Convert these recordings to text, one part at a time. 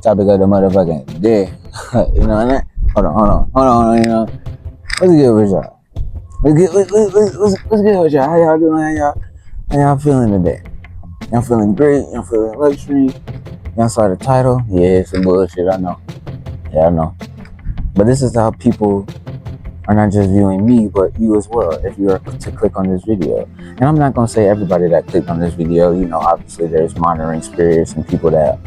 Topic of the motherfucking day. You know that? Hold on. You know, what's good with y'all? What's good with y'all? How y'all doing? How y'all feeling today? Y'all feeling great? Y'all feeling luxury? Y'all saw the title? Yeah, it's some bullshit. I know. Yeah, I know. But this is how people are not just viewing me, but you as well, if you are to click on this video. And I'm not gonna say everybody that clicked on this video. You know, obviously there's monitoring spirits and people that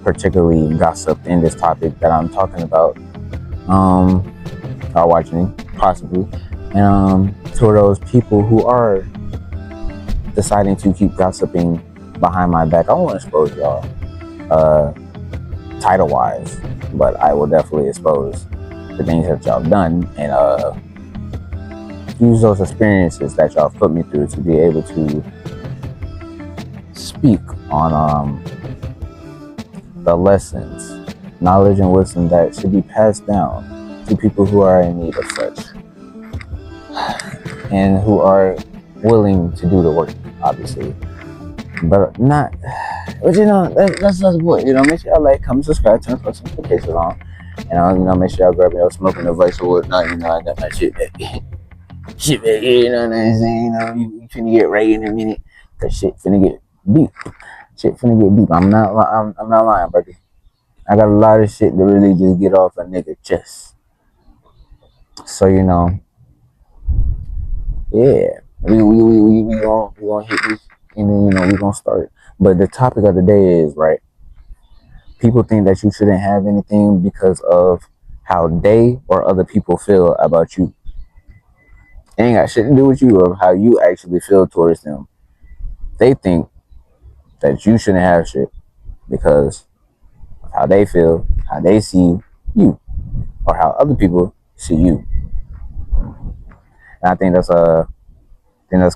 particularly gossip in this topic that I'm talking about, are watching possibly, and for those people who are deciding to keep gossiping behind my back, I won't expose y'all title wise, but I will definitely expose the things that y'all done and use those experiences that y'all put me through to be able to speak on the lessons, knowledge, and wisdom that should be passed down to people who are in need of such and who are willing to do the work, obviously, but not. But you know, that's the point. You know, make sure y'all like, comment, subscribe, turn post notifications on, and you know, make sure y'all grab your smoking device or whatnot. You know, I got my shit back here. Shit back here, you know what I'm saying? You know, you finna get right in a minute. That shit finna get deep. Shit finna get deep. I'm not lying, buddy. I got a lot of shit to really just get off a nigga chest. So you know, yeah, we gonna hit this, and then you know we gonna start. But the topic of the day is, right, people think that you shouldn't have anything because of how they or other people feel about you. It ain't got shit to do with you or how you actually feel towards them. They think that you shouldn't have shit because of how they feel, how they see you, or how other people see you. And I think that's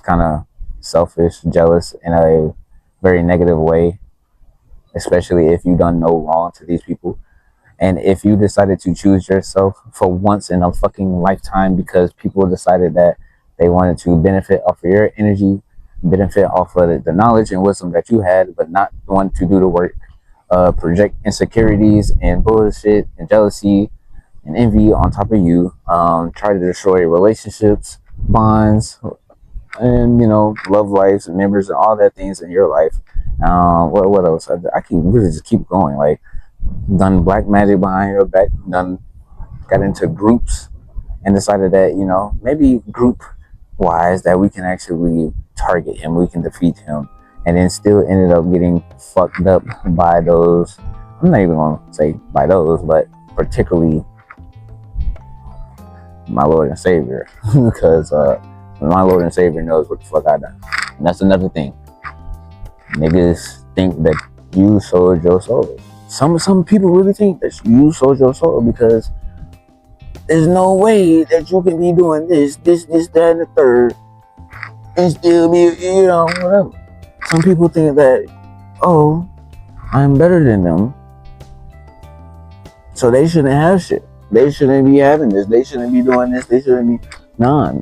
kind of selfish, jealous in a very negative way, especially if you done no wrong to these people. And if you decided to choose yourself for once in a fucking lifetime because people decided that they wanted to benefit off of your energy, benefit off of the knowledge and wisdom that you had, but not want to do the work, project insecurities and bullshit and jealousy and envy on top of you, try to destroy relationships, bonds, and you know, love lives and members and all that things in your life. What else? I can really just keep going. Like, done black magic behind your back, done got into groups and decided that, you know, maybe group wise that we can actually target him, we can defeat him, and then still ended up getting fucked up by those. I'm not even gonna say by those, but particularly my Lord and Savior, because my Lord and Savior knows what the fuck I done. And that's another thing. Niggas think that you sold your soul. Some people really think that you sold your soul because there's no way that you can be doing this, that, and the third, and still be, you know, whatever. Some people think that, oh, I'm better than them, so they shouldn't have shit. They shouldn't be having this. They shouldn't be doing this. They shouldn't be. Nah,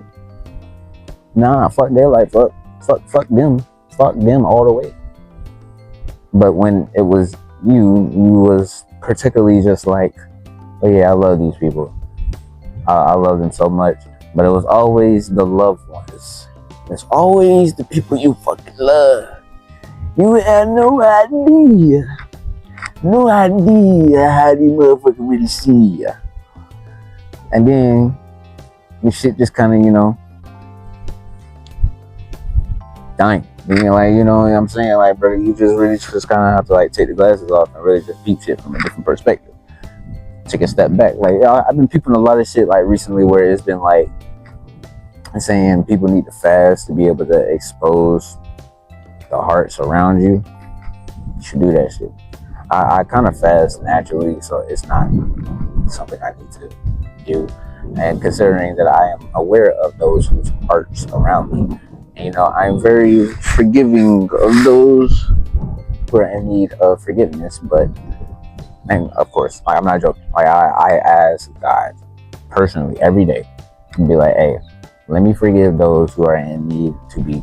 fuck their life up. Fuck them. Fuck them all the way. But when it was you was particularly just like, oh yeah, I love these people. I love them so much. But it was always the loved ones. It's always the people you fucking love. You had no idea how these motherfuckers really see ya. And then this shit just kind of, you know, dying. Like, you know what I'm saying? Like, bro, you just really just kind of have to, like, take the glasses off and really just peep shit from a different perspective. Take a step back. Like, I've been peeping a lot of shit, like, recently where it's been, like, saying people need to fast to be able to expose the hearts around you. You should do that shit. I kind of fast naturally, so it's not something I need to do. And considering that I am aware of those whose hearts around me, and, you know, I'm very forgiving of those who are in need of forgiveness. But, and of course, like, I'm not joking. Like, I ask God personally every day and be like, hey, let me forgive those who are in need to be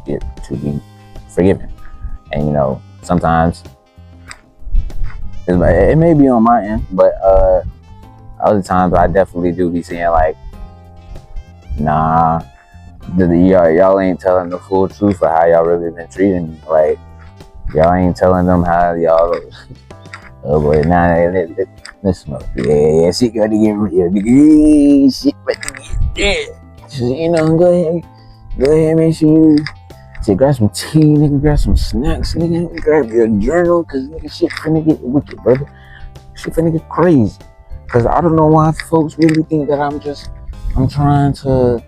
forgiven. And, you know, sometimes It may be on my end, but other times I definitely do be seeing like, nah, y'all ain't telling the full truth of how y'all really been treating me. Like, y'all ain't telling them how y'all. Oh boy, nah, this smoke. Yeah, shit got to get real. Shit got to get real. You know, go ahead, make sure you grab some tea, nigga, grab some snacks, nigga, grab your journal, cause nigga, shit finna get wicked, brother. Shit finna get crazy. Cause I don't know why folks really think that I'm trying to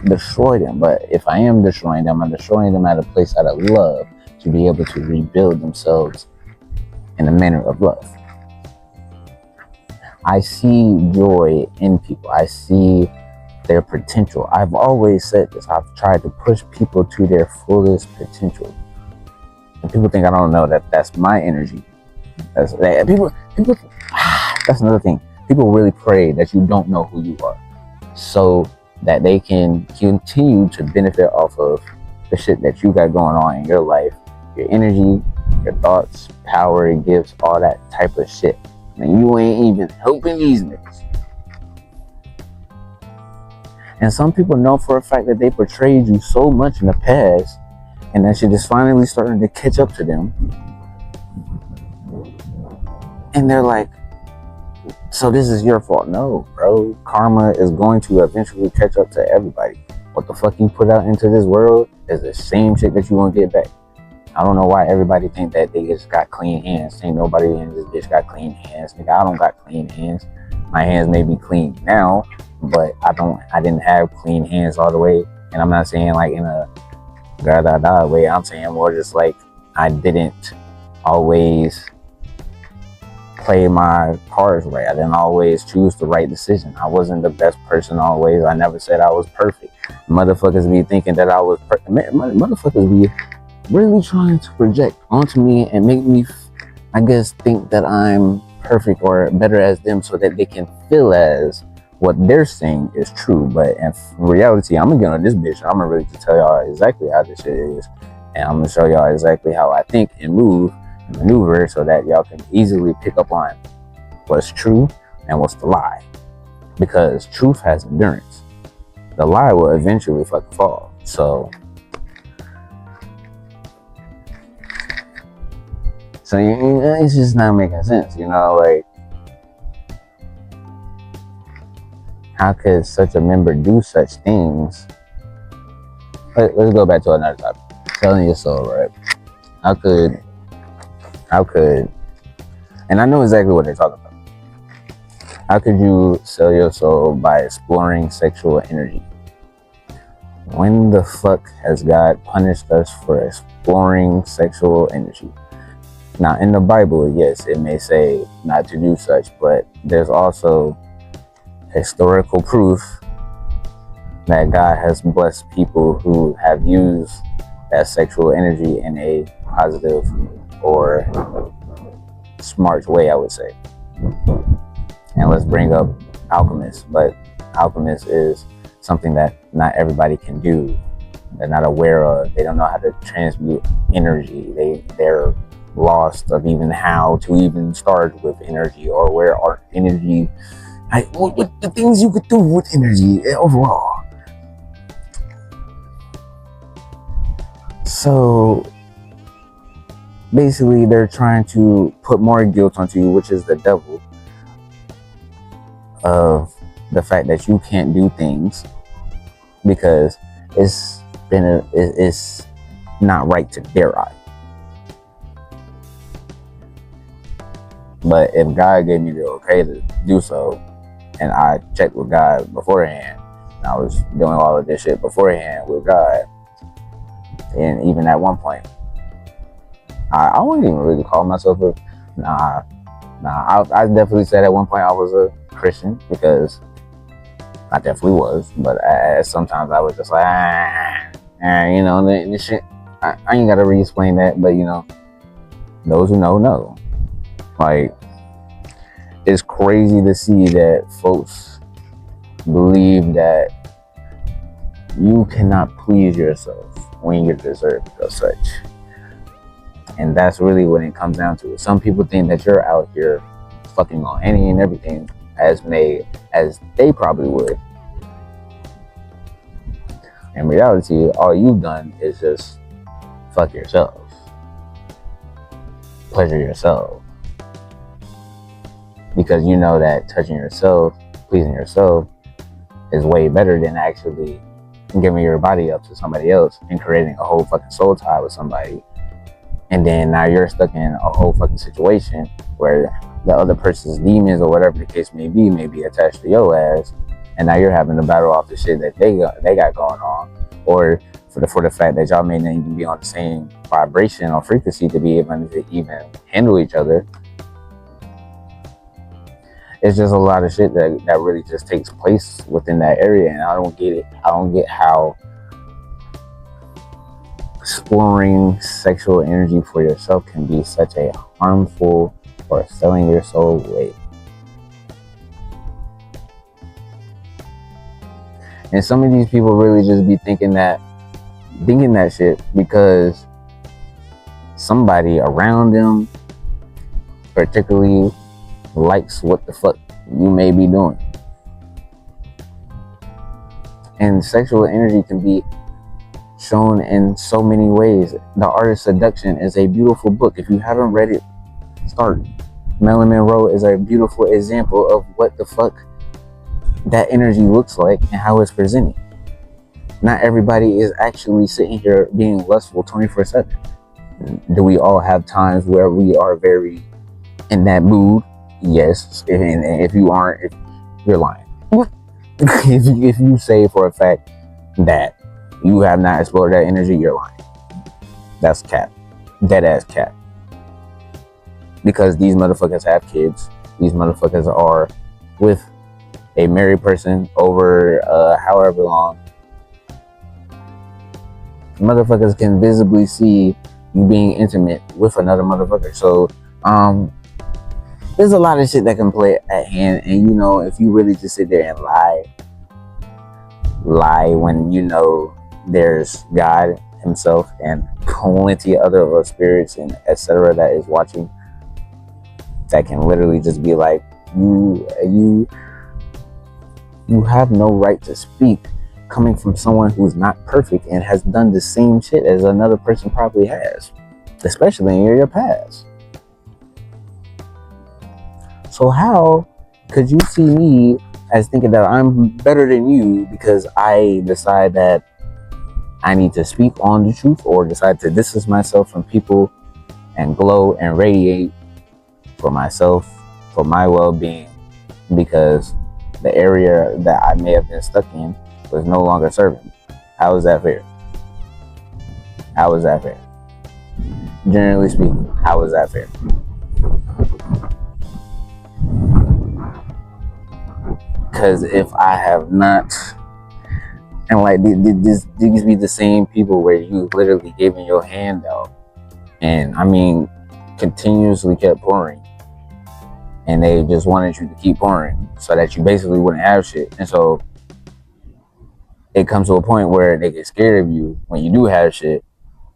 destroy them. But if I am destroying them, I'm destroying them at a place out of love to be able to rebuild themselves in a manner of love. I see joy in people. I see their potential. I've always said this. I've tried to push people to their fullest potential. And people think I don't know that that's my energy. That's another thing. People really pray that you don't know who you are, so that they can continue to benefit off of the shit that you got going on in your life, your energy, your thoughts, power, gifts, all that type of shit. And you ain't even helping these niggas. And some people know for a fact that they portrayed you so much in the past, and that shit is finally starting to catch up to them. And they're like, so this is your fault. No, bro. Karma is going to eventually catch up to everybody. What the fuck you put out into this world is the same shit that you won't get back. I don't know why everybody think that they just got clean hands. Ain't nobody in this bitch got clean hands. Nigga, I don't got clean hands. My hands may be clean now, but I didn't have clean hands all the way. And I'm not saying like in a da way. I'm saying more just like I didn't always play my cards right. I didn't always choose the right decision. I wasn't the best person always. I never said I was perfect. Motherfuckers be thinking that I was perfect. Motherfuckers be really trying to project onto me and make me, I guess, think that I'm perfect or better as them so that they can feel as what they're saying is true. But in reality, I'm gonna get on this bitch. I'm gonna really tell y'all exactly how this shit is. And I'm gonna show y'all exactly how I think and move and maneuver so that y'all can easily pick up on what's true and what's the lie. Because truth has endurance. The lie will eventually fucking fall. So it's just not making sense, you know, like, how could such a member do such things? Let's go back to another topic. Selling your soul, right? How could, and I know exactly what they're talking about. How could you sell your soul by exploring sexual energy? When the fuck has God punished us for exploring sexual energy? Now, in the Bible, yes, it may say not to do such, but there's also historical proof that God has blessed people who have used that sexual energy in a positive or smart way, I would say. And let's bring up alchemists, but alchemist is something that not everybody can do. They're not aware of. They don't know how to transmute energy. They're lost of even how to even start with energy or where our energy, what the things you could do with energy overall. So basically they're trying to put more guilt onto you, which is the devil, of the fact that you can't do things because it's not right to their eye. But if God gave me the okay to do so, and I checked with God beforehand, and I was doing all of this shit beforehand with God, and even at one point, I wouldn't even really call myself I definitely said at one point I was a Christian, because I definitely was, but sometimes I was just like, you know, this shit, I ain't gotta re-explain that, but you know, those who know. Like, it's crazy to see that folks believe that you cannot please yourself when you're deserving of such. And that's really what it comes down to. Some people think that you're out here fucking on any and everything as they probably would. In reality, all you've done is just fuck yourself, pleasure yourself, because you know that touching yourself, pleasing yourself, is way better than actually giving your body up to somebody else and creating a whole fucking soul tie with somebody. And then now you're stuck in a whole fucking situation where the other person's demons or whatever the case may be attached to your ass, and now you're having to battle off the shit that they got going on, or for the fact that y'all may not even be on the same vibration or frequency to be able to even handle each other. It's just a lot of shit that really just takes place within that area, and I don't get it. I don't get how exploring sexual energy for yourself can be such a harmful or selling your soul way. And some of these people really just be thinking that shit because somebody around them particularly likes what the fuck you may be doing. And sexual energy can be shown in so many ways. The Art of Seduction is a beautiful book. If you haven't read it, start. Marilyn Monroe is a beautiful example of what the fuck that energy looks like and how it's presented. Not everybody is actually sitting here being lustful 24/7. Do we all have times where we are very in that mood? Yes. And if you aren't, if you're lying. if you say for a fact that you have not explored that energy, you're lying. That's cap. Dead ass cap. Because these motherfuckers have kids. These motherfuckers are with a married person over however long. Motherfuckers can visibly see you being intimate with another motherfucker. So there's a lot of shit that can play at hand. And you know, if you really just sit there and lie when you know there's God himself and plenty of other spirits and etc. that is watching, that can literally just be like, you have no right to speak coming from someone who's not perfect and has done the same shit as another person probably has, especially in your past. So how could you see me as thinking that I'm better than you because I decide that I need to speak on the truth, or decide to distance myself from people and glow and radiate for myself, for my well-being, because the area that I may have been stuck in was no longer serving me? How is that fair? How is that fair? Generally speaking, how is that fair? Because if I have not, and like these be the same people where you literally giving your hand out, and I mean continuously kept pouring, and they just wanted you to keep pouring so that you basically wouldn't have shit. And so it comes to a point where they get scared of you when you do have shit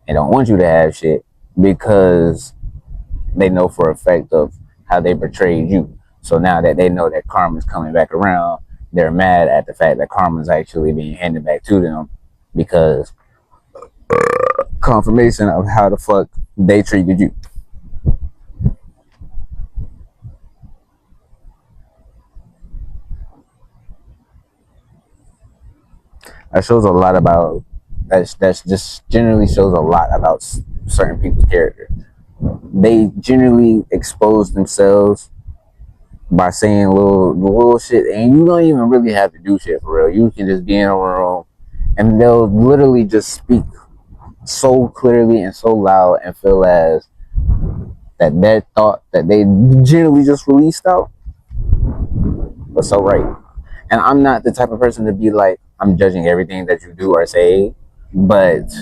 and don't want you to have shit, because they know for a fact of how they betrayed you. So now that they know that karma's coming back around, they're mad at the fact that karma's actually being handed back to them, because confirmation of how the fuck they treated you. That shows a lot about, that's just generally shows a lot about certain people's character. They generally expose themselves by saying little shit, and you don't even really have to do shit for real. You can just be in a room and they'll literally just speak so clearly and so loud and feel as that thought that they generally just released out was so right. And I'm not the type of person to be like, I'm judging everything that you do or say, but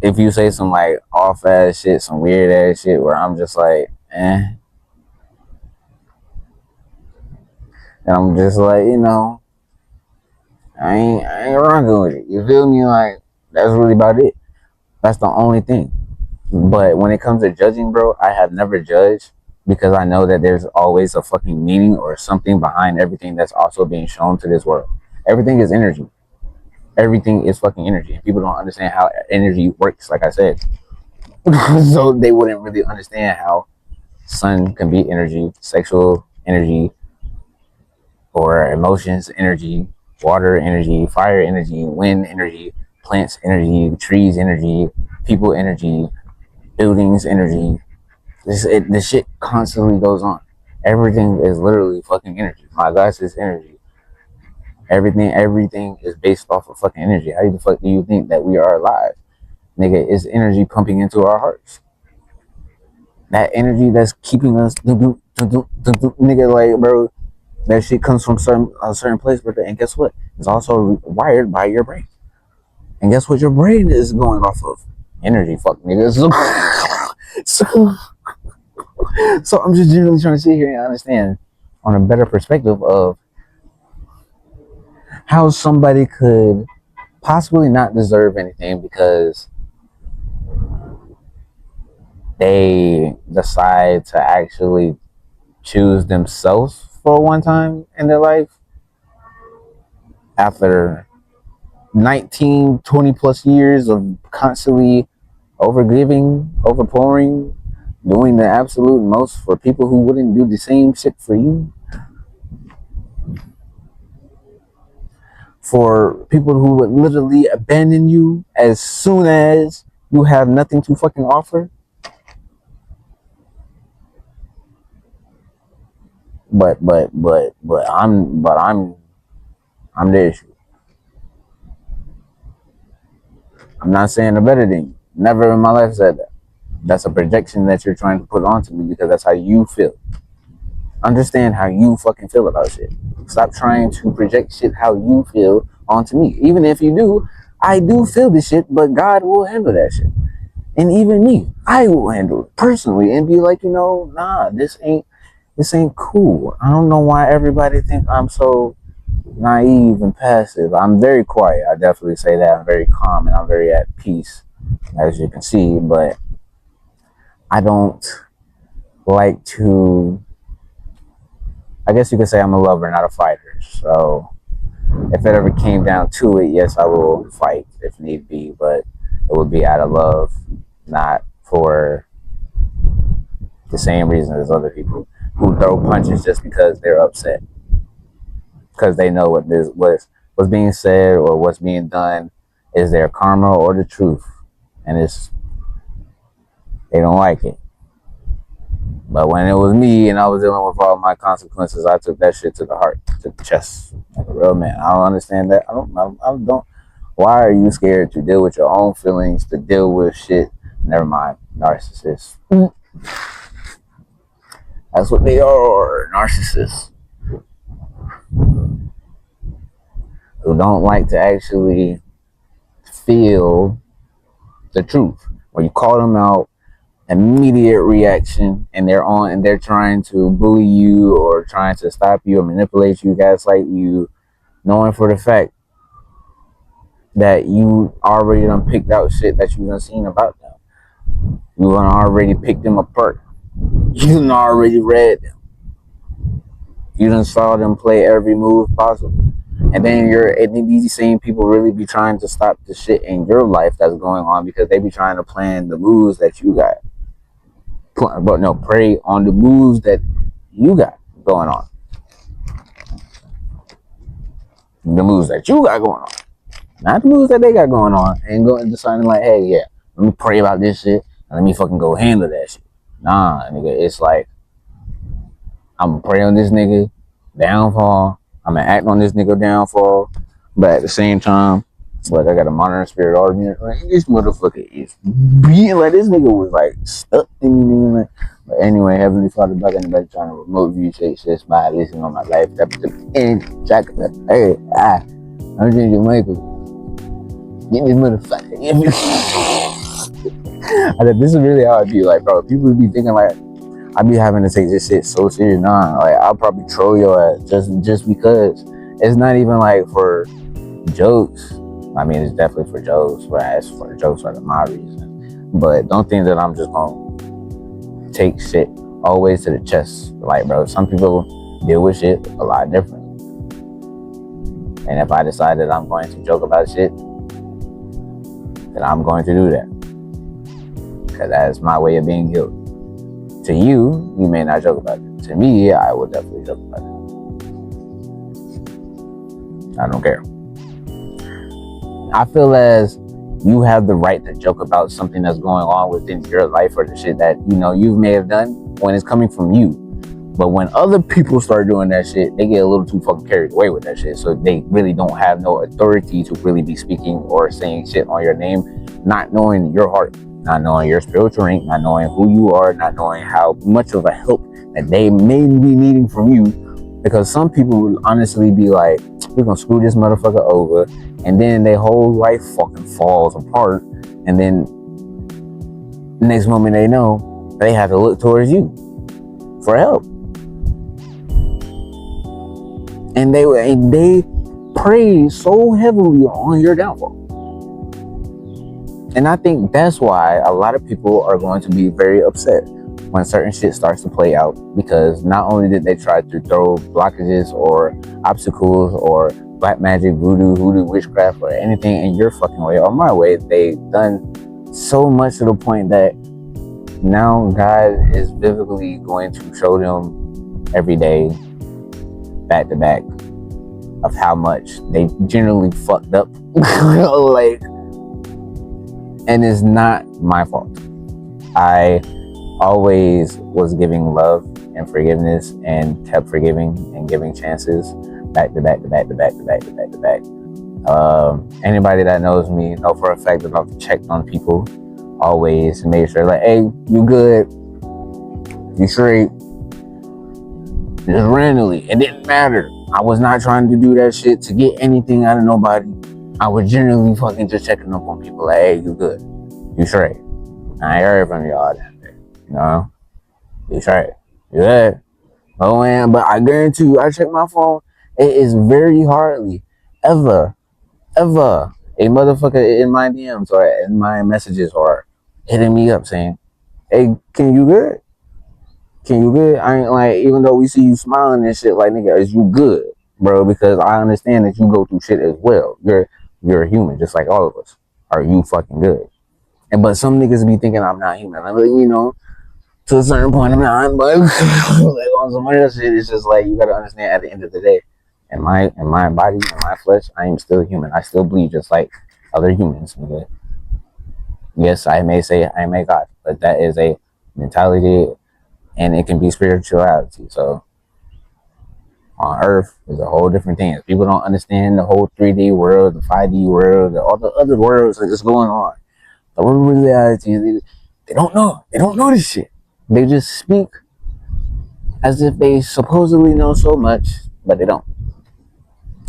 if you say some like off ass shit, some weird ass shit where I'm just like, and I'm just like, you know, I ain't rocking with it. You feel me? Like, that's really about it. That's the only thing. But when it comes to judging, bro, I have never judged because I know that there's always a fucking meaning or something behind everything that's also being shown to this world. Everything is energy. Everything is fucking energy. People don't understand how energy works, like I said. So they wouldn't really understand how sun can be energy, sexual energy, or emotions energy, water energy, fire energy, wind energy, plants energy, trees energy, people energy, buildings energy. This shit constantly goes on. Everything is literally fucking energy. My gosh, is energy. Everything is based off of fucking energy. How the fuck do you think that we are alive? Nigga, it's energy pumping into our hearts. That energy that's keeping us, nigga, like, bro, that shit comes from a certain place, but and guess what? It's also wired by your brain. And guess what your brain is going off of? Energy, fuck niggas. So, so I'm just generally trying to sit here and understand on a better perspective of how somebody could possibly not deserve anything because they decide to actually choose themselves for one time in their life after 19, 20 plus years of constantly overgiving, overpouring, doing the absolute most for people who wouldn't do the same shit for you. For people who would literally abandon you as soon as you have nothing to fucking offer. I'm the issue. I'm not saying I'm better than you. Never in my life said that. That's a projection that you're trying to put onto me because that's how you feel. Understand how you fucking feel about shit. Stop trying to project shit how you feel onto me. Even if you do, I do feel this shit, but God will handle that shit. And even me, I will handle it personally and be like, nah, this ain't cool. I don't know why everybody think I'm so naive and passive. I'm very quiet. I definitely say that. I'm very calm and I'm very at peace, as you can see, but I don't like to, I guess you could say I'm a lover, not a fighter. So if it ever came down to it, yes, I will fight if need be, but it would be out of love, not for the same reason as other people who throw punches just because they're upset, because they know what's being said or what's being done is their karma or the truth, and they don't like it. But when it was me and I was dealing with all my consequences, I took that shit to the heart, to the chest, like a real man. I don't understand that. I don't. Why are you scared to deal with your own feelings, to deal with shit? Never mind, narcissists. That's what they are, narcissists. Who don't like to actually feel the truth. When you call them out, immediate reaction, and they're trying to bully you or trying to stop you or manipulate you, gaslight you, knowing for the fact that you already done picked out shit that you done seen about them. You done already picked them apart. You done already read them. You done saw them play every move possible. And then these same people really be trying to stop the shit in your life that's going on because they be trying to plan the moves that you got. But no, prey on the moves that you got going on. The moves that you got going on. Not the moves that they got going on. And going deciding like, hey, yeah, let me pray about this shit and let me fucking go handle that shit. Nah, nigga, it's like, I'm gonna pray on this nigga downfall. I'm gonna act on this nigga downfall. But at the same time, like, I got a monitoring spirit argument. Like, this motherfucker is being like, this nigga was like stuck in me. Like, but anyway, Heavenly Father, back in the back trying to remote view shit, just by listening on my life. And check it. Hey, I'm Ginger Michael. Get this motherfucker. I said, this is really how I be like, bro. People be thinking like, I be having to take this shit so serious. Nah, like, I'll probably troll your ass just because. It's not even like for jokes. I mean, it's definitely for jokes, but as for jokes are my reason. But don't think that I'm just gonna take shit always to the chest. Like, bro, some people deal with shit a lot different. And if I decide that I'm going to joke about shit, then I'm going to do that. Because that's my way of being healed. To you, you may not joke about it. To me, I will definitely joke about it. I don't care. I feel as you have the right to joke about something that's going on within your life or the shit that, you may have done when it's coming from you. But when other people start doing that shit, they get a little too fucking carried away with that shit. So they really don't have no authority to really be speaking or saying shit on your name, not knowing your heart, not knowing your spiritual rank, not knowing who you are, not knowing how much of a help that they may be needing from you. Because some people will honestly be like, we're gonna screw this motherfucker over, and then their whole life fucking falls apart, and then the next moment they know, they have to look towards you for help. And they prey so heavily on your downfall. And I think that's why a lot of people are going to be very upset when certain shit starts to play out, because not only did they try to throw blockages or obstacles or black magic, voodoo, witchcraft, or anything in your fucking way or my way, they've done so much to the point that now God is vividly going to show them every day, back to back, of how much they generally fucked up. Like, and it's not my fault. I always was giving love and forgiveness and kept forgiving and giving chances back to back to back to back to back to back to back. Anybody that knows me know for a fact that I've checked on people, always made sure, like, hey, you good, you straight, just randomly. It didn't matter. I was not trying to do that shit to get anything out of nobody. I was generally fucking just checking up on people, like, hey, you good, you straight. I ain't heard from y'all that day, you straight, you good. Oh man, but I guarantee you, I check my phone, it is very hardly ever a motherfucker in my DMs or in my messages or hitting me up saying, hey, can you good? Can you good? I ain't like, even though we see you smiling and shit, like, nigga, is you good, bro? Because I understand that you go through shit as well. You're a human, just like all of us. Are you fucking good? But some niggas be thinking I'm not human. I'm like, to a certain point I'm not, but like on some other shit, it's just like, you gotta understand, at the end of the day, in my body, in my flesh, I am still human. I still bleed just like other humans, nigga. Yes, I may say I am a God, but that is a mentality, and it can be spirituality. So on Earth is a whole different thing. People don't understand the whole 3D world, the 5D world, all the other worlds that is going on. The real reality is they don't know. They don't know this shit. They just speak as if they supposedly know so much, but they don't.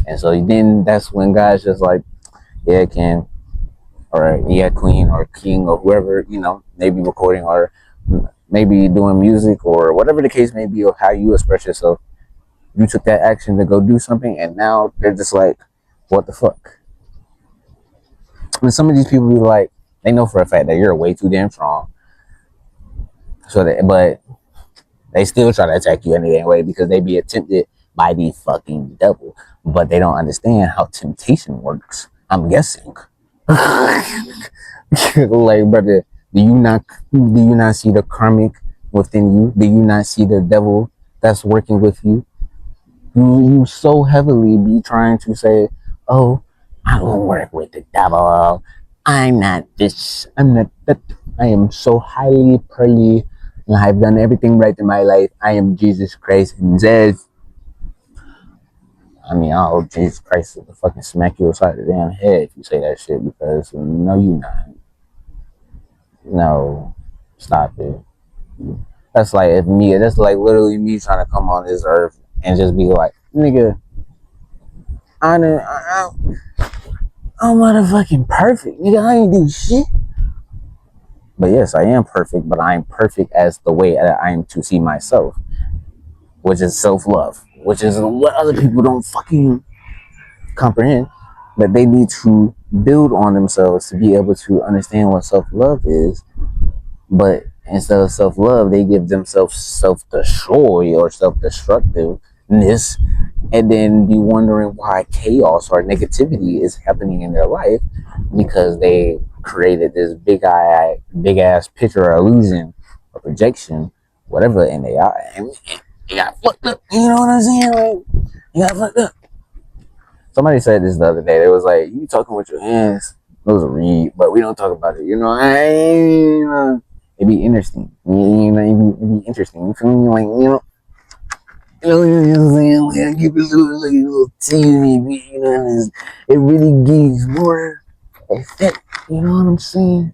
And so then that's when guys just like, yeah, Ken, or yeah, Queen, or King, or whoever, maybe recording or maybe doing music or whatever the case may be, or how you express yourself. You took that action to go do something, and now they're just like, what the fuck? I mean, some of these people be like, they know for a fact that you're way too damn strong. But they still try to attack you anyway because they be tempted by the fucking devil. But they don't understand how temptation works, I'm guessing. Like, brother, do you not see the karmic within you? Do you not see the devil that's working with you? You so heavily be trying to say, oh, I don't work with the devil. I'm not this. I'm not that. I am so highly pearly, and I've done everything right in my life. I am Jesus Christ himself. I mean, I hope Jesus Christ will fucking smack you upside the damn head if you say that shit, because no, you not. No, stop it. That's like that's like literally me trying to come on this earth and just be like, nigga, I'm motherfucking perfect. Nigga, I ain't do shit. But yes, I am perfect, but I'm perfect as the way that I am to see myself, which is self-love, which is what other people don't fucking comprehend. But they need to build on themselves to be able to understand what self-love is. But instead of self-love, they give themselves self-destroy or self-destructiveness, and then be wondering why chaos or negativity is happening in their life because they created this big ass picture or illusion or projection, whatever, in their eye, and it got fucked up. You know what I'm saying? Like, it got fucked up. Somebody said this the other day. They was like, "You talking with your hands? Those are read, but we don't talk about it. You know, it'd be interesting. It'd be interesting. You feel me? Like, you know what I'm saying? Like, I keep it like a little teeny bit. You know, it really gives more effect. You know what I'm saying?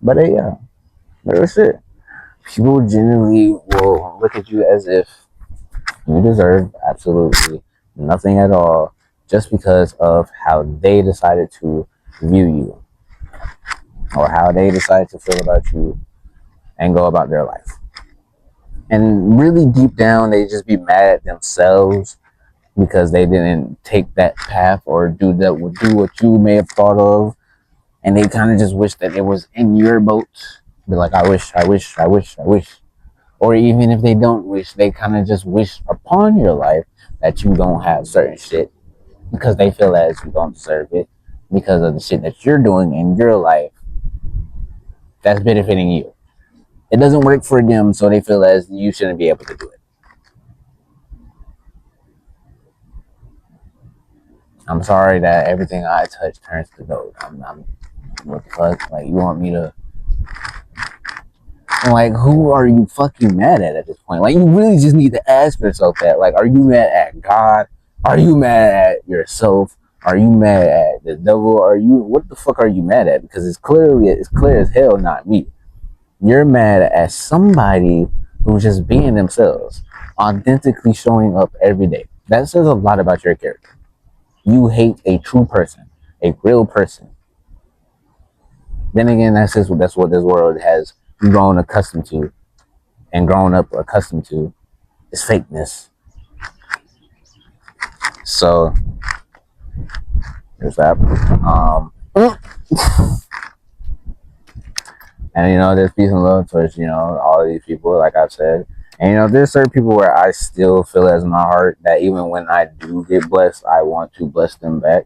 But yeah, that's it. People generally will look at you as if you deserve absolutely nothing at all just because of how they decided to view you or how they decided to feel about you and go about their life. And really deep down, they just be mad at themselves because they didn't take that path or do what you may have thought of, and they kind of just wish that it was in your boat. Be like, I wish, I wish, I wish, I wish. Or even if they don't wish, they kind of just wish upon your life that you don't have certain shit because they feel as you don't deserve it because of the shit that you're doing in your life that's benefiting you. It doesn't work for them, so they feel as you shouldn't be able to do it. I'm sorry that everything I touch turns to gold. I'm what the fuck? Like, you want me to? Like, who are you fucking mad at this point? Like, you really just need to ask yourself that. Like, are you mad at God? Are you mad at yourself? Are you mad at the devil? What the fuck are you mad at? Because it's clear as hell not me. You're mad at somebody who's just being themselves, authentically showing up every day. That says a lot about your character. You hate a true person, a real person. Then again, that's what this world has grown accustomed to and grown up accustomed to is fakeness. So there's that. And there's peace and love towards all of these people, like I've said. And there's certain people where I still feel as my heart that even when I do get blessed, I want to bless them back.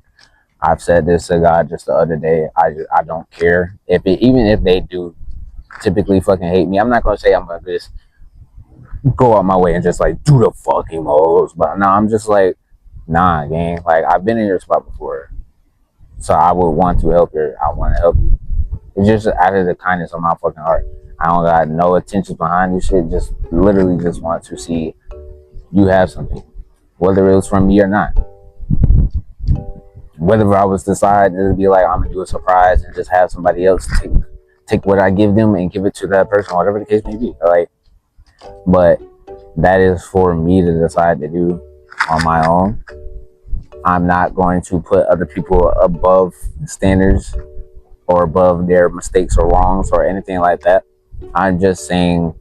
I've said this to God just the other day. I don't care even if they do typically fucking hate me. I'm not gonna say I'm gonna just go out my way and just like do the fucking most, but no, I'm just like, nah, gang. Like, I've been in your spot before, so I would want to help you. I want to help you. It's just out of the kindness of my fucking heart. I don't got no intentions behind this shit. Just literally just want to see you have something, whether it was from me or not. Whether I was decide to be like, I'm gonna do a surprise and just have somebody else take what I give them and give it to that person, whatever the case may be. Like, but that is for me to decide to do on my own. I'm not going to put other people above standards or above their mistakes or wrongs or anything like that. I'm just saying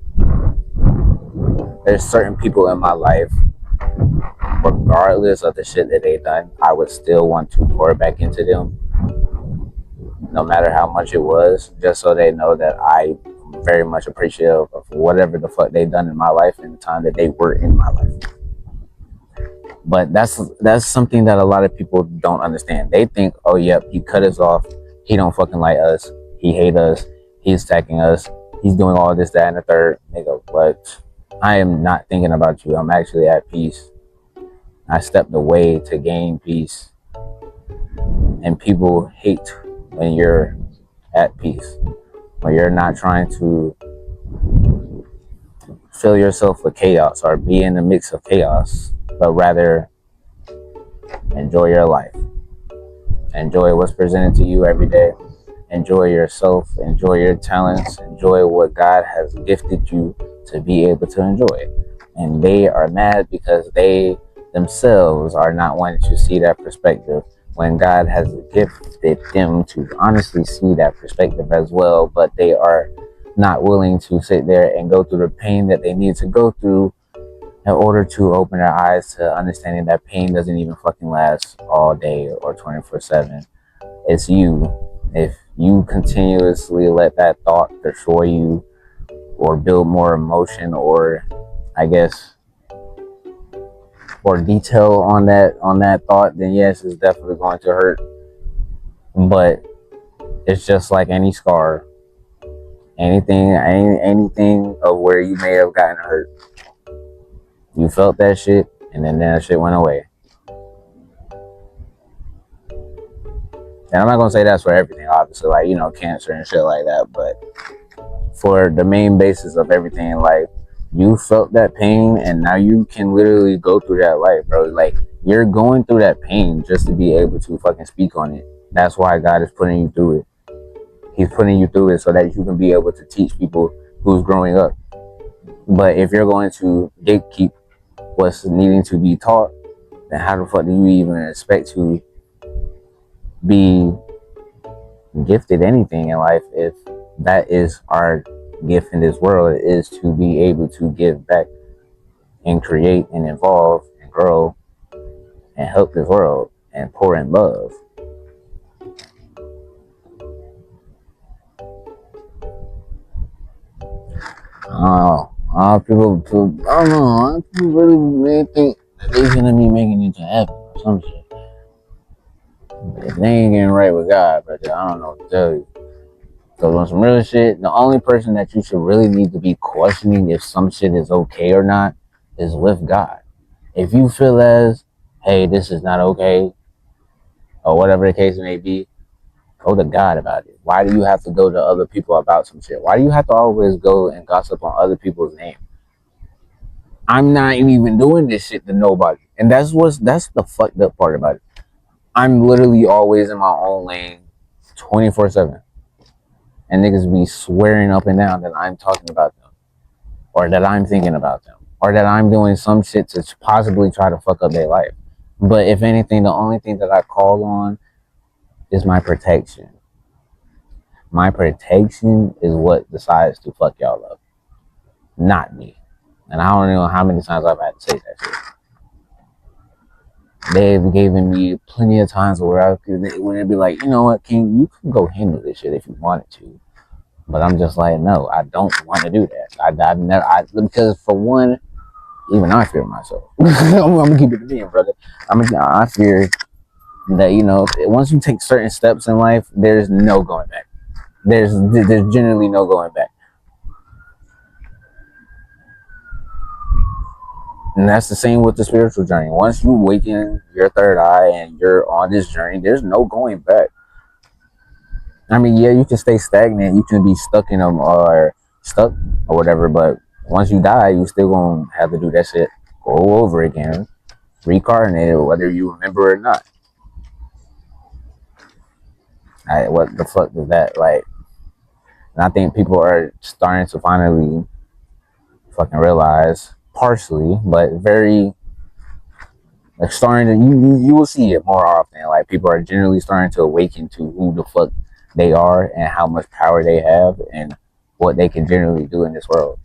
there's certain people in my life, regardless of the shit that they've done, I would still want to pour back into them, no matter how much it was, just so they know that I very much appreciative of whatever the fuck they done in my life and the time that they were in my life. But that's something that a lot of people don't understand. They think, oh yep, he cut us off, he don't fucking like us, he hate us, he's attacking us, he's doing all this, that, and the third. Nigga, what? I am not thinking about you. I'm actually at peace. I stepped away to gain peace. And people hate when you're at peace, when you're not trying to fill yourself with chaos or be in the mix of chaos, but rather enjoy your life. Enjoy what's presented to you every day. Enjoy yourself. Enjoy your talents. Enjoy what God has gifted you to be able to enjoy. And they are mad because they themselves are not wanting to see that perspective when God has gifted them to honestly see that perspective as well, but they are not willing to sit there and go through the pain that they need to go through in order to open their eyes to understanding that pain doesn't even fucking last all day or 24/7. It's you. If you continuously let that thought destroy you or build more emotion or, I guess, or detail on that thought, then yes, it's definitely going to hurt. But it's just like any scar, anything of where you may have gotten hurt. You felt that shit, and then that shit went away. And I'm not gonna say that's for everything, obviously, like, you know, cancer and shit like that, but for the main basis of everything, like, you felt that pain and now you can literally go through that life, bro. Like, you're going through that pain just to be able to fucking speak on it. That's why God is putting you through it. He's putting you through it so that you can be able to teach people who's growing up. But if you're going to gatekeep what's needing to be taught, then how the fuck do you even expect to be gifted anything in life if that is our gift in this world, is to be able to give back and create and evolve and grow and help this world and pour in love. I don't know. People really may think that they're gonna be making it to heaven or some shit. But if they ain't getting right with God, but I don't know what to tell you. Because on some real shit, the only person that you should really need to be questioning if some shit is okay or not is with God. If you feel as, hey, this is not okay, or whatever the case may be, go to God about it. Why do you have to go to other people about some shit? Why do you have to always go and gossip on other people's name? I'm not even doing this shit to nobody. And that's the fucked up part about it. I'm literally always in my own lane 24/7. And niggas be swearing up and down that I'm talking about them. Or that I'm thinking about them. Or that I'm doing some shit to possibly try to fuck up their life. But if anything, the only thing that I call on is my protection. My protection is what decides to fuck y'all up, not me. And I don't know how many times I've had to say that shit. They've given me plenty of times where when it'd be like, you know what, King, you can go handle this shit if you wanted to. But I'm just like, no, I don't want to do that. I've never, because for one, even I fear myself. I'm gonna keep it being, brother. I fear that, you know, once you take certain steps in life, there's no going back. There's generally no going back. And that's the same with the spiritual journey. Once you awaken your third eye and you're on this journey, there's no going back. I mean, yeah, you can stay stagnant, you can be stuck in them or stuck or whatever, but once you die, you still gonna have to do that shit all over again, reincarnated, whether you remember or not. What the fuck is that like? And I think people are starting to finally fucking realize, partially, but very, like, starting to, you will see it more often. Like, people are generally starting to awaken to who the fuck they are and how much power they have and what they can generally do in this world.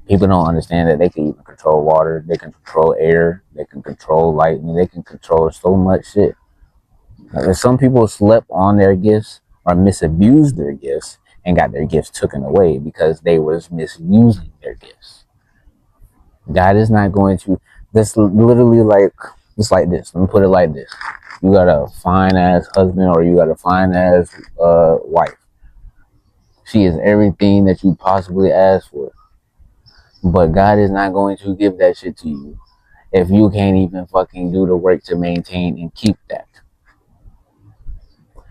People don't understand that they can even control water, they can control air, they can control lightning, they can control so much shit. Like, some people slept on their gifts or misabused their gifts and got their gifts taken away because they was misusing their gifts. God is not going to, this literally, like, just like this. Let me put it like this. You got a fine ass husband or you got a fine ass wife. She is everything that you possibly ask for. But God is not going to give that shit to you if you can't even fucking do the work to maintain and keep that.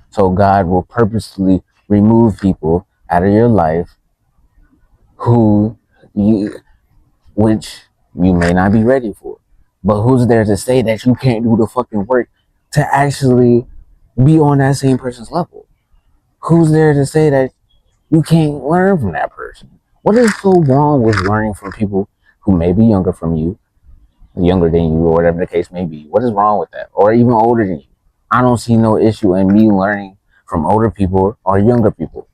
So God will purposely remove people out of your life who you, which you may not be ready for. But who's there to say that you can't do the fucking work to actually be on that same person's level? Who's there to say that you can't learn from that person? What is so wrong with learning from people who may be younger from you, younger than you, or whatever the case may be? What is wrong with that? Or even older than you? I don't see no issue in me learning from older people or younger people.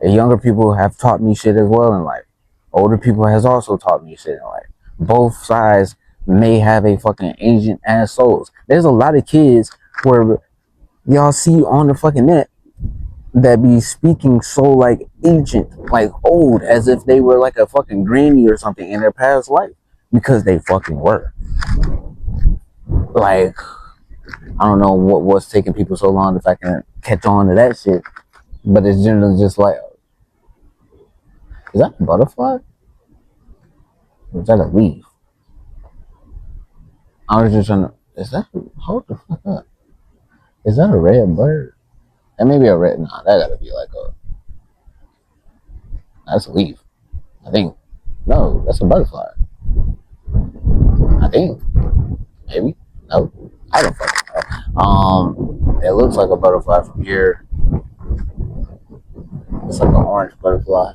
And younger people have taught me shit as well in life. Older people has also taught me shit in life. both sides may have a fucking ancient ass souls. There's a lot of kids where y'all see on the fucking net that be speaking so like ancient, like old, as if they were like a fucking granny or something in their past life, because they fucking were. Like, I don't know what's taking people so long if I can catch on to that shit, but it's generally just like, is that a butterfly? Or is that a leaf? I was just trying to, is that, hold the fuck up. Is that a red bird? That may be a red, nah, that gotta be like a, that's a leaf. I think, no, that's a butterfly. I think, maybe, no, I don't fucking know. It looks like a butterfly from here. It's like an orange butterfly.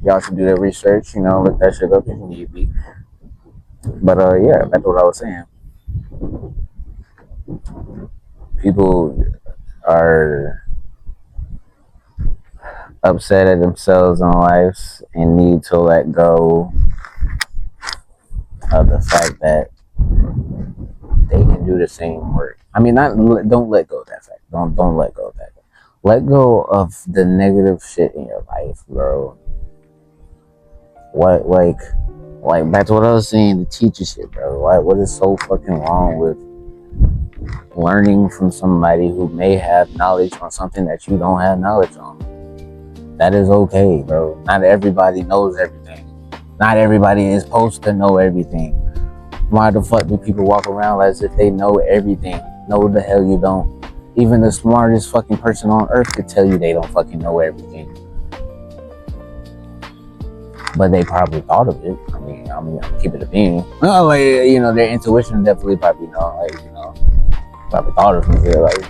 Y'all should do their research, look that shit up if you need be. But yeah, back to what I was saying. People are upset at themselves in life and need to let go of the fact that they can do the same work. I mean, don't let go of that fact. Don't let go of that. Let go of the negative shit in your life, bro. What like back to what I was saying, the teacher shit, bro. What is so fucking wrong with learning from somebody who may have knowledge on something that you don't have knowledge on? That is okay, bro. Not everybody knows everything. Not everybody is supposed to know everything. Why the fuck do people walk around as if they know everything? No, the hell you don't. Even the smartest fucking person on earth could tell you they don't fucking know everything. But they probably thought of it. I mean, keep it a being. Like, their intuition definitely probably probably thought of it, like,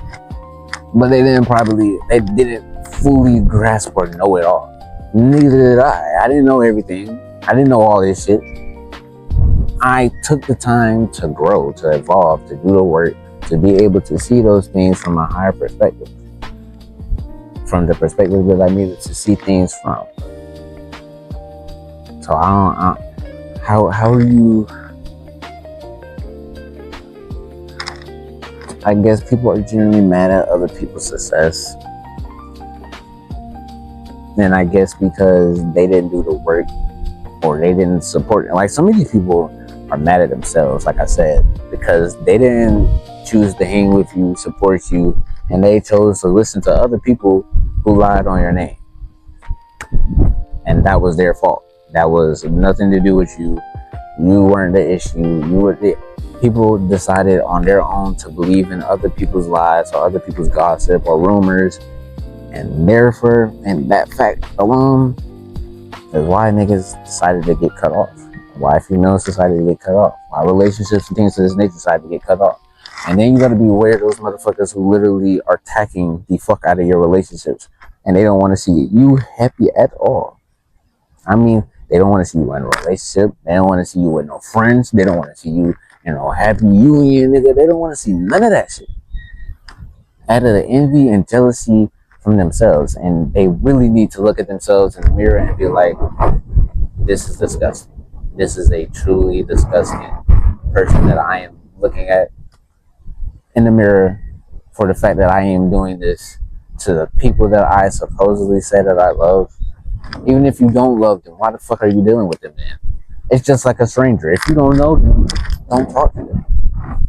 but they didn't fully grasp or know it all. Neither did I. I didn't know everything. I didn't know all this shit. I took the time to grow, to evolve, to do the work, to be able to see those things from a higher perspective, from the perspective that I needed to see things from. So how are you? I guess people are generally mad at other people's success, and I guess because they didn't do the work or they didn't support it. Like, some of these people are mad at themselves, like I said, because they didn't choose to hang with you, support you, and they chose to listen to other people who lied on your name, and that was their fault. That was nothing to do with you. You weren't the issue. People decided on their own to believe in other people's lies or other people's gossip or rumors, and therefore, and that fact alone is why niggas decided to get cut off. Why females decided to get cut off. Why relationships and things of this nature decided to get cut off. And then you gotta be aware of those motherfuckers who literally are attacking the fuck out of your relationships, and they don't want to see you happy at all. I mean, they don't want to see you in a relationship. They don't want to see you with no friends. They don't want to see you in a happy union, nigga. They don't want to see none of that shit. Out of the envy and jealousy from themselves. And they really need to look at themselves in the mirror and be like, this is disgusting. This is a truly disgusting person that I am looking at in the mirror for the fact that I am doing this to the people that I supposedly say that I love. Even if you don't love them, why the fuck are you dealing with them then? It's just like a stranger. If you don't know them, don't talk to them.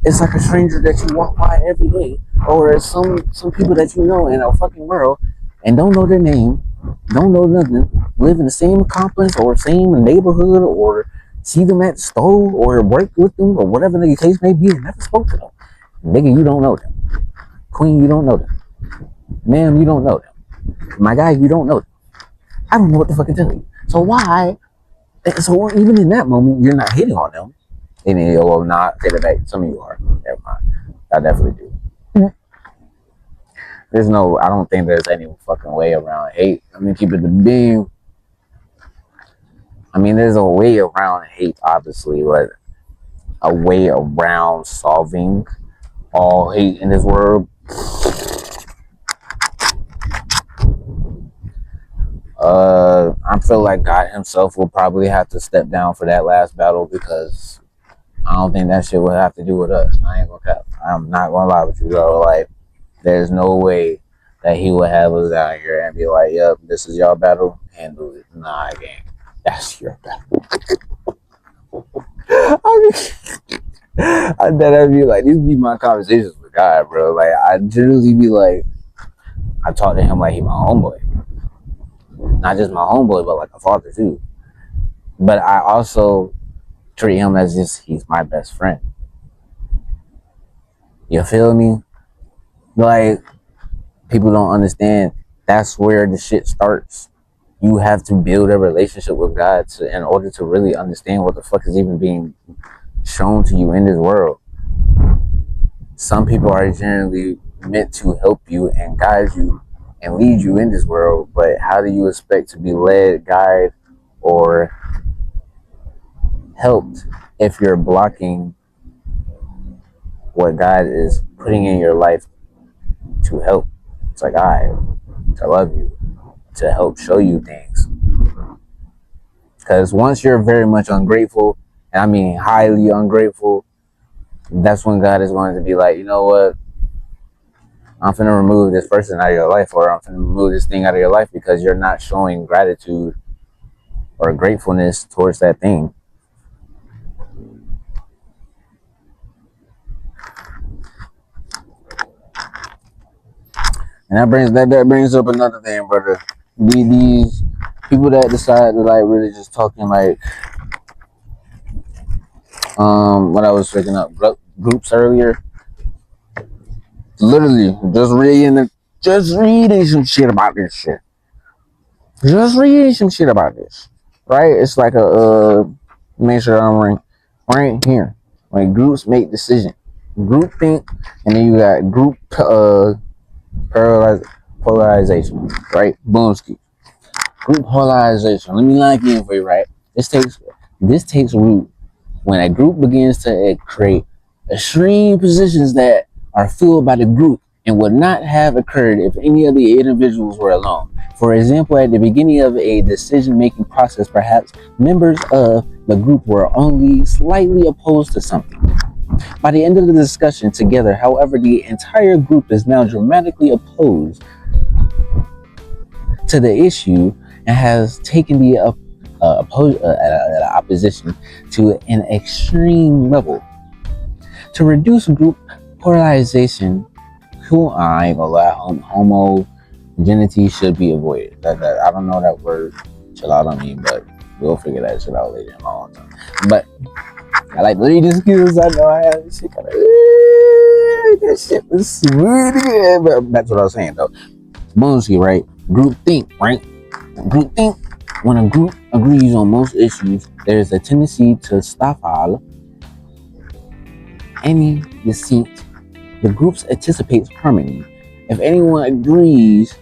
It's like a stranger that you walk by every day, or some people that you know in a fucking world and don't know their name, don't know nothing, live in the same complex or same neighborhood, or see them at the store or work with them or whatever the case may be, and never spoke to them. Nigga, you don't know them. Queen, you don't know them. Ma'am, you don't know them. My guy, you don't know them. I don't know what the fuck to tell you. So why? So even in that moment, you're not hitting on them. And then, well, not take it back. Some of you are. Never mind. I definitely do. I don't think there's any fucking way around hate. I mean, keep it the beam. I mean, there's a way around hate, obviously, but a way around solving all hate in this world. I feel like God himself will probably have to step down for that last battle, because I don't think that shit will have to do with us. I ain't gonna cap. I'm not gonna lie with you, bro. Like, there's no way that he would have us out here and be like, "Yep, this is your battle. Handle it." Nah, gang, that's your battle. I bet I'd be like, these be my conversations with God, bro. Like, I generally be like, I talk to him like he my homeboy, not just my homeboy, but like a father too. But I also treat him as if he's my best friend. You feel me? Like, people don't understand. That's where the shit starts. You have to build a relationship with God in order to really understand what the fuck is even being shown to you in this world. Some people are generally meant to help you and guide you and lead you in this world, but how do you expect to be led, guided, or helped if you're blocking what God is putting in your life to help? It's like, to love you, to help show you things. Because once you're very much ungrateful, and I mean highly ungrateful, that's when God is going to be like, you know what? I'm finna remove this person out of your life, or I'm finna remove this thing out of your life, because you're not showing gratitude or gratefulness towards that thing. And that brings up another thing, brother. These people that decide to like really just talking like when I was picking up groups earlier, literally just reading some shit about this shit. Just reading some shit about this. Right? It's like make sure I'm right here. When groups make decisions, group think, and then you got group polarization, right? Boomski. Group polarization. Let me lock in for you, right? This takes root when a group begins to create extreme positions that are filled by the group and would not have occurred if any of the individuals were alone. For example, at the beginning of a decision-making process, perhaps members of the group were only slightly opposed to something. By the end of the discussion together, however, the entire group is now dramatically opposed to the issue and has taken the opposition to an extreme level. To reduce group polarization, I ain't gonna lie, homogeneity should be avoided. I don't know that word. Chill out on me, but we'll figure that shit out later in my own time. But I like reading skills. I know I have this shit kind of. That shit was smooth. But that's what I was saying though. Mostly, right? Group think, right? Group think. When a group agrees on most issues, there is a tendency to stifle any dissent. The group anticipates harmony. If anyone agrees,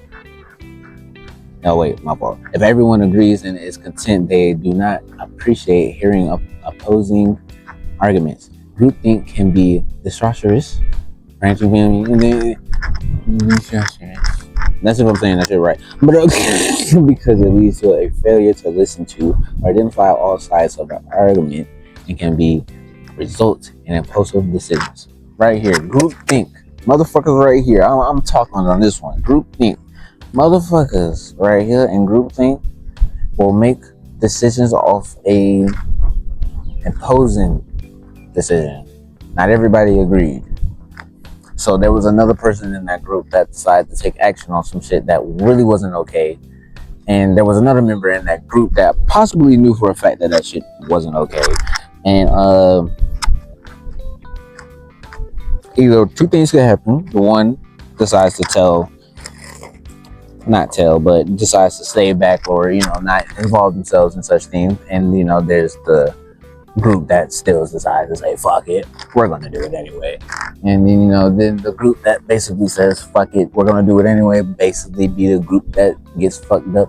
no wait, my fault. If everyone agrees and is content, they do not appreciate hearing opposing arguments. Groupthink can be disastrous. Right? You feel me? That's what I'm saying. That's it, right? But because it leads to a failure to listen to or identify all sides of the argument and can be result in impulsive decisions. Right here, groupthink, motherfuckers. Right here, I'm talking on this one. Groupthink, motherfuckers. Right here, and groupthink will make decisions off a imposing decision. Not everybody agreed. So there was another person in that group that decided to take action on some shit that really wasn't okay. And there was another member in that group that possibly knew for a fact that that shit wasn't okay. And either two things could happen. The one decides to decides to stay back or, not involve themselves in such things. And, there's the group that still decides to say, fuck it, we're going to do it anyway. And then, then the group that basically says, fuck it, we're going to do it anyway, basically be the group that gets fucked up.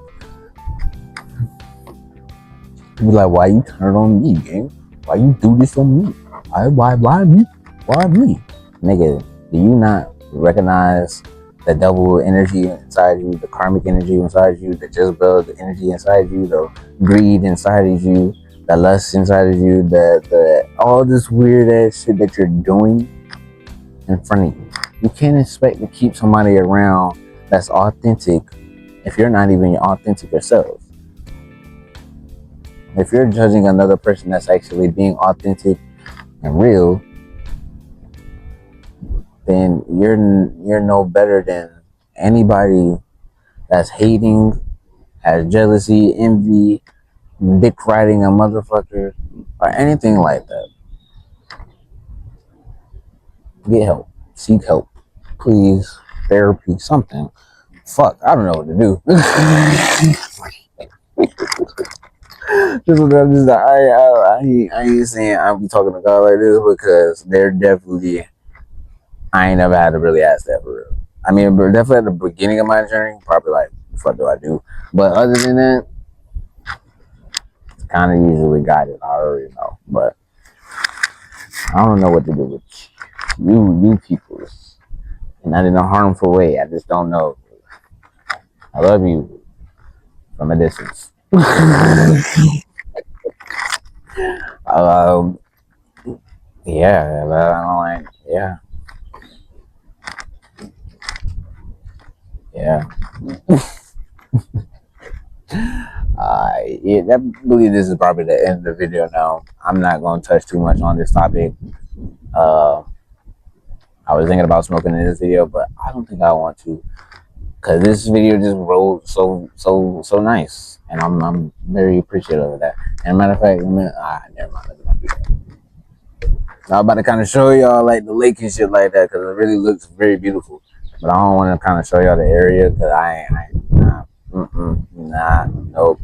Be like, why you turn on me, gang? Why you do this on me? Why me? Why me? Nigga, do you not recognize the double energy inside you, the karmic energy inside you, the Jezebel, the energy inside you, the greed inside of you, the lust inside of you, the all this weird ass shit that you're doing in front of you. You can't expect to keep somebody around that's authentic if you're not even authentic yourself. If you're judging another person that's actually being authentic and real, then you're no better than anybody that's hating, has jealousy, envy, dick riding a motherfucker, or anything like that. Get help. Seek help. Please. Therapy. Something. Fuck. I don't know what to do. I ain't saying I'll be talking to God like this because they're definitely. I ain't never had to really ask that for real. I mean, definitely at the beginning of my journey, probably like, what do I do? But other than that, it's kind of usually guided. I already know. But I don't know what to do with you people. Not in a harmful way. I just don't know. I love you from a distance. um, yeah, but I don't like, yeah. I believe this is probably the end of the video now. I'm not going to touch too much on this topic. I was thinking about smoking in this video, but I don't think I want to, because this video just rolled so nice, and I'm very appreciative of that. And matter of fact, never mind. I'm about to kind of show y'all like the lake and shit like that, because it really looks very beautiful. But I don't want to kind of show y'all the area, because nope.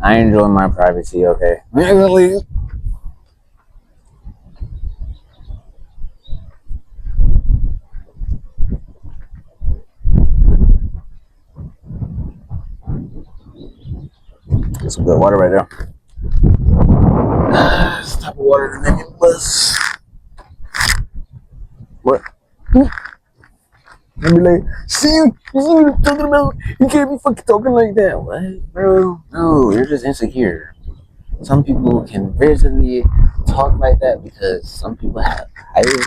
I enjoy my privacy, okay? Get some good water right there. This type of water to make it bust. What? I'd be like, see what I'm talking about? You can't be fucking talking like that. What, bro? No, you're just insecure. Some people can visibly talk like that because some people have higher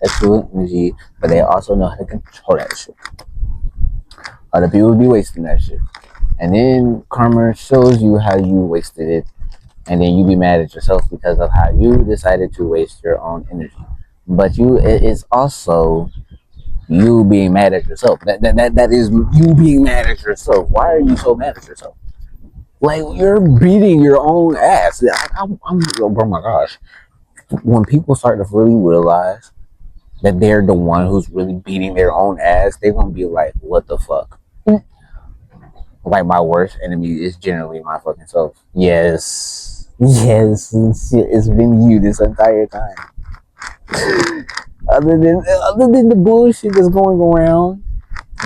sexual energy, but they also know how to control that shit. Other people be wasting that shit. And then karma shows you how you wasted it, and then you be mad at yourself because of how you decided to waste your own energy. But it is also you being mad at yourself. That is you being mad at yourself. Why are you so mad at yourself? Like, you're beating your own ass. Oh my gosh. When people start to really realize that they're the one who's really beating their own ass, they're gonna be like, what the fuck? Like, my worst enemy is generally my fucking self. Yes. It's been you this entire time. Other than the bullshit that's going around,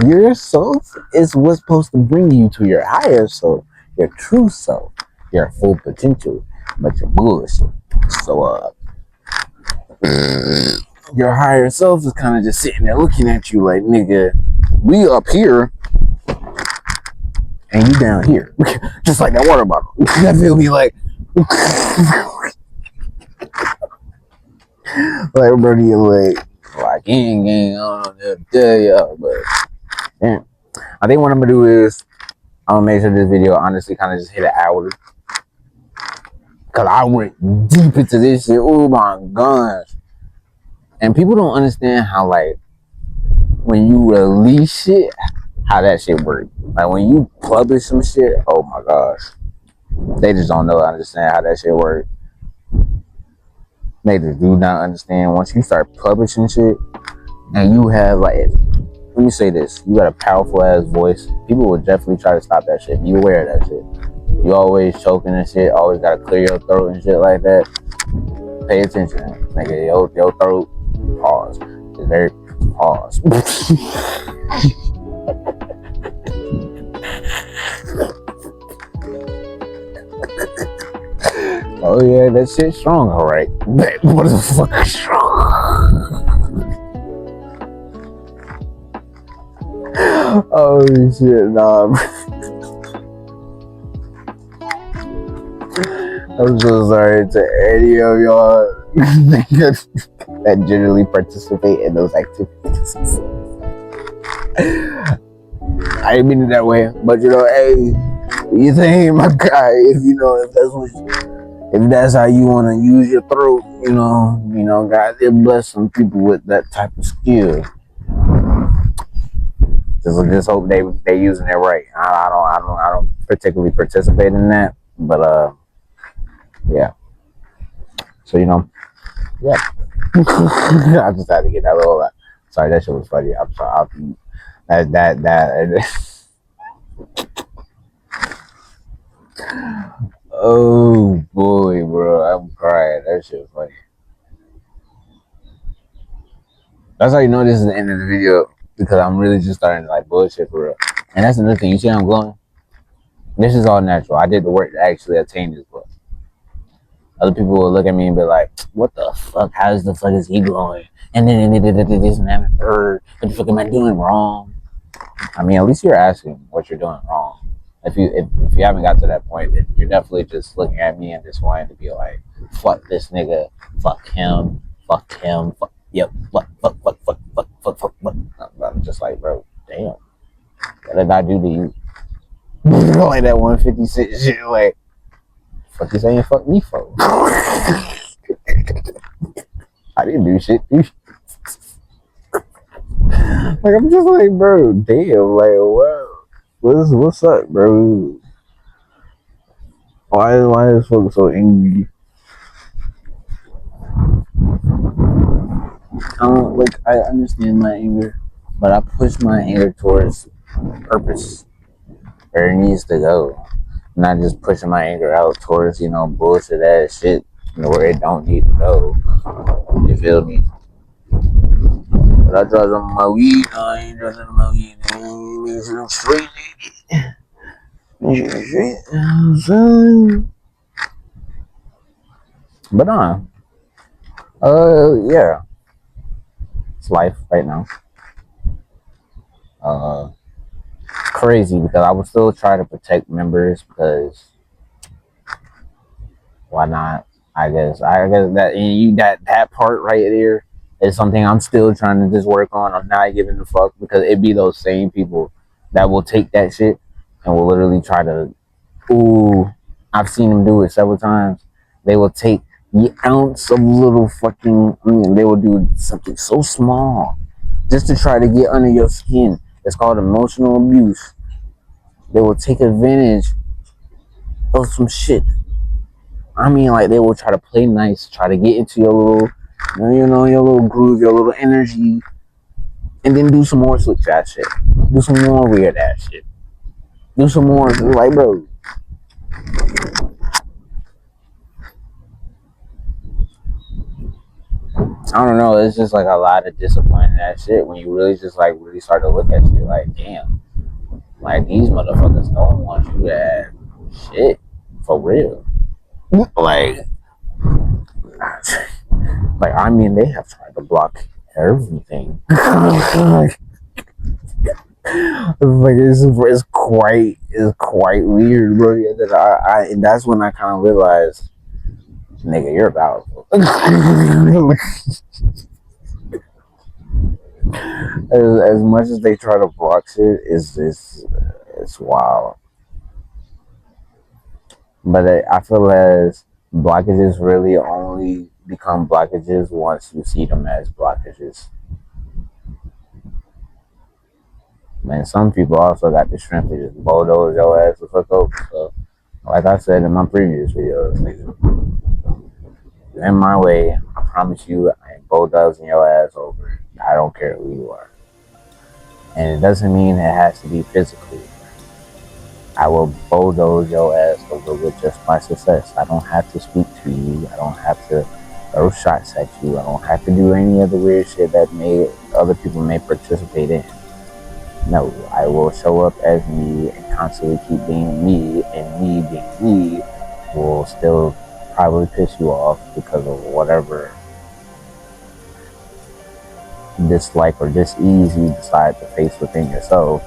yourself is what's supposed to bring you to your higher self, your true self, your full potential, but your bullshit. So your higher self is kind of just sitting there looking at you like, nigga, we up here and you down here, just like that water bottle. I feel me like Brody, like gang, I don't know what to tell y'all, but damn. I think what I'm gonna do is I'm gonna make sure this video honestly kind of just hit an hour, cause I went deep into this shit. Oh my gosh! And people don't understand how, like, when you release shit, how that shit works. Like, when you publish some shit, oh my gosh, they just don't understand how that shit works. They just do not understand. Once you start publishing shit, and you have, like, let me say this, you got a powerful ass voice, people will definitely try to stop that shit. Be aware of that shit. You always choking and shit, always gotta clear your throat and shit like that. Pay attention, nigga. Your throat, pause. It's very pause. Oh yeah, that shit's strong, alright. That motherfucker's strong. Oh shit, nah. I'm so sorry to any of y'all that generally participate in those activities. I didn't mean it that way, but hey, you think, my guy, if that's how you want to use your throat, God, they bless some people with that type of skill. Just hope they using it right. I don't particularly participate in that, but yeah. So yeah. I just had to get that little. Sorry, that shit was funny. I'm sorry. That. Oh boy, bro, I'm crying. That shit was funny. That's how you know this is the end of the video, because I'm really just starting to like bullshit for real. And that's another thing. You see how I'm glowing? This is all natural. I did the work to actually attain this glow. Other people will look at me and be like, "What the fuck? How the fuck is he glowing?" And then this and that. What the fuck am I doing wrong? I mean, at least you're asking what you're doing wrong. If you haven't got to that point, then you're definitely just looking at me and just wanting to be like, "Fuck this nigga, fuck him, yep, fuck." I'm just like, bro, damn, what did I do to you? Like that 150 shit, like, fuck you saying fuck me for? I didn't do shit. Like, I'm just like, bro, damn, like, what's up, bro? Why is folks so angry? I understand my anger, but I push my anger towards purpose where it needs to go. Not just pushing my anger out towards, bullshit ass shit, where it don't need to go. You feel me? But I try some of my weed, I ain't trying some of my weed. I'm straight. But yeah, it's life right now. Crazy, because I would still try to protect members, because why not? I guess that part right there is something I'm still trying to just work on. I'm not giving a fuck, because it be those same people that will take that shit and will literally try to. Ooh, I've seen them do it several times. They will take the ounce of little fucking. They will do something so small just to try to get under your skin. It's called emotional abuse. They will take advantage of some shit. Like, they will try to play nice, try to get into your little, your little groove, your little energy, and then do some more slick fat shit. Do some more weird ass shit. Do some more, like, bro. I don't know. It's just like a lot of disappointing ass shit when you really just like really start to look at shit like, damn, like, these motherfuckers don't want you to have shit for real. Like, they have tried to block everything. It's quite weird, bro. And that's when I kind of realized, nigga, you're powerful. as much as they try to block shit, it's wild. But I feel as blockages really only become blockages once you see them as blockages. Man, some people also got the strength to just bulldoze your ass the fuck over. So, like I said in my previous videos, nigga, in my way, I promise you, I ain't bulldozing your ass over. I don't care who you are. And it doesn't mean it has to be physically. I will bulldoze your ass over with just my success. I don't have to speak to you. I don't have to throw shots at you. I don't have to do any of the weird shit that other people may participate in. No, I will show up as me and constantly keep being me, and me being me will still probably piss you off because of whatever dislike or dis-ease you decide to face within yourself.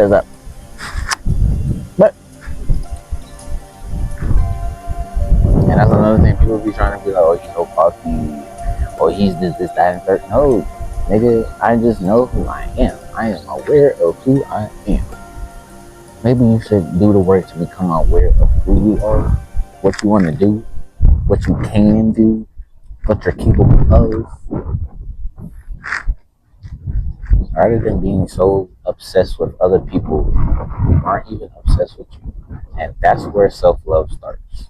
there's that. But and that's another thing. People be trying to be like, oh, he's so cocky. Oh, he's this, that, and third. No, nigga, I just know who I am. I am aware of who I am. Maybe you should do the work to become aware of who you are, what you want to do, what you can do, what you're capable of, rather than being so obsessed with other people who aren't even obsessed with you. And that's where self-love starts.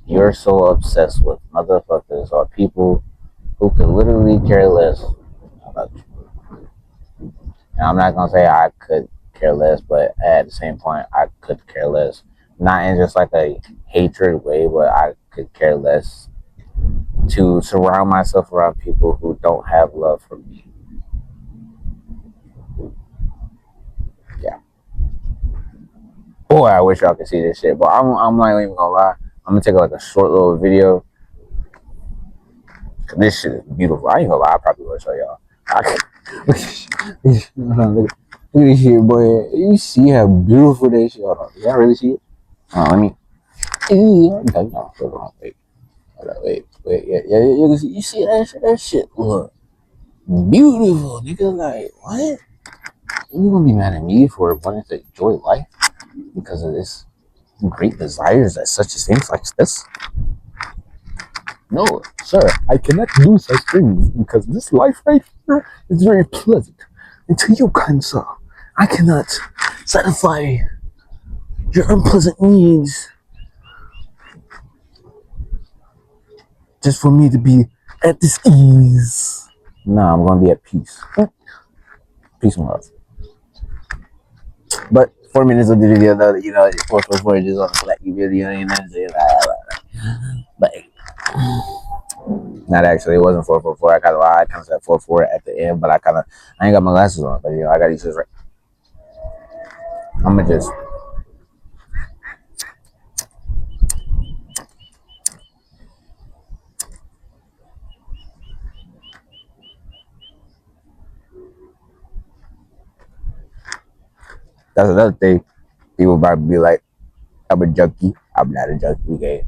You're so obsessed with motherfuckers or people who could literally care less about you. And I'm not gonna say I could care less, but at the same point, I could care less. Not in just like a hatred way, but I could care less to surround myself around people who don't have love for me. Yeah. Boy, I wish y'all could see this shit, but I'm not even gonna lie. I'm gonna take like a short little video. This shit is beautiful. I ain't gonna lie. I probably will show y'all. Look at this shit, boy. You see how beautiful this shit? Hold on. Y'all really see it? Let me. Hold on. Wait. Yeah. You see that shit? That shit look beautiful, nigga. Like, what? You gonna be mad at me for wanting to enjoy life because of this great desires that such as things like this? No, sir, I cannot do such things because this life right here is very pleasant. And to you, kind sir, I cannot satisfy your unpleasant needs just for me to be at this ease. Nah, I'm gonna be at peace. Peace and love. But 4 minutes of the video, though, you know, 444 just on the black video, you know what I'm saying? But not actually, it wasn't 444. I kind of lied. I kind of said 44 at the end, but I ain't got my glasses on, but you know, I got these right. I'm gonna just. That's another thing. People probably be like, I'm a junkie. I'm not a junkie, okay?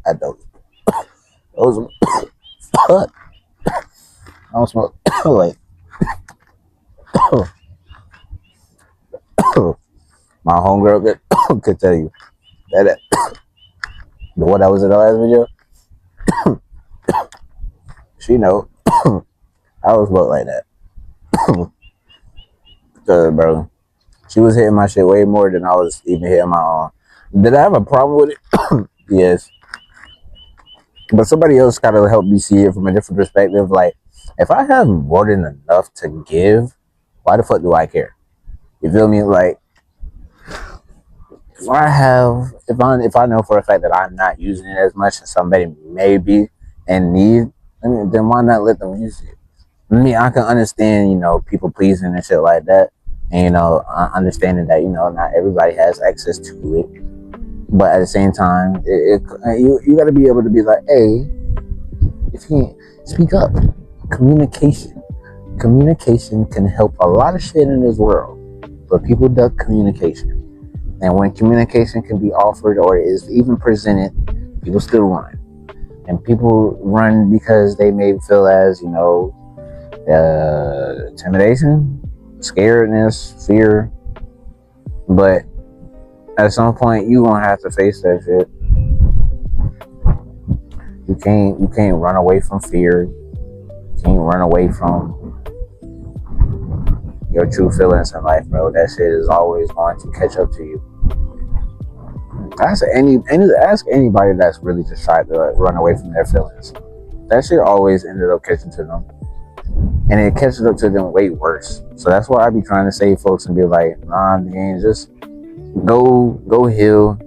I don't. Those fuck. I don't smoke. Like, my homegirl could tell you that the one that was in the last video, she know I was smoke like that. Cause, bro, she was hitting my shit way more than I was even hitting my own. Did I have a problem with it? Yes. But somebody else kind of helped me see it from a different perspective. Like, if I have more than enough to give, why the fuck do I care? You feel me? Like, if I know for a fact that I'm not using it as much as somebody may be in need, then why not let them use it? I mean, I can understand, you know, people pleasing and shit like that, and you know, understanding that, you know, not everybody has access to it. But at the same time, you got to be able to be like, hey, if you can't speak up, communication can help a lot of shit in this world, but people duck communication. And when communication can be offered or is even presented, people still run. And people run because they may feel as, you know, intimidation, scaredness, fear. But at some point, you gonna have to face that shit. You can't run away from fear. You can't run away from your true feelings in life, bro. That shit is always going to catch up to you. Ask anybody that's really just tried to run away from their feelings. That shit always ended up catching to them, and it catches up to them way worse. So that's why I be trying to save folks and be like, nah, man, just go heal,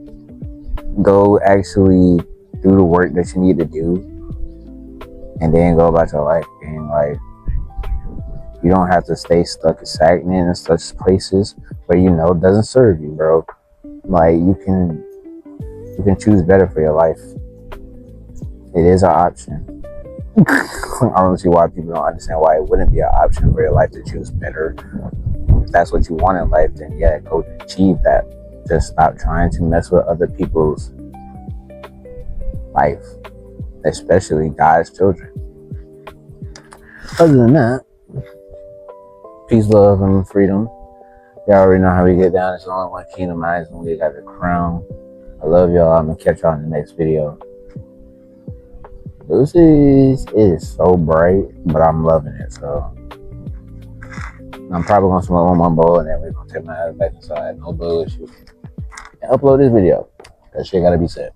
go actually do the work that you need to do, and then go about your life. And like, you don't have to stay stuck and stagnant in such places where you know doesn't serve you, bro. Like, you can choose better for your life. It is an option. I don't see why people don't understand why it wouldn't be an option for your life to choose better. If that's what you want in life, then yeah, go achieve that. Just stop trying to mess with other people's life, especially God's children. Other than that, peace, love, and freedom. Y'all already know how we get down. It's only one kingdom eyes and we got the crown. I love y'all. I'm gonna catch y'all in the next video. This is so bright, but I'm loving it. So I'm probably gonna smoke one more bowl and then we're gonna take my ass back inside. No bullshit. And upload this video. That shit gotta be said.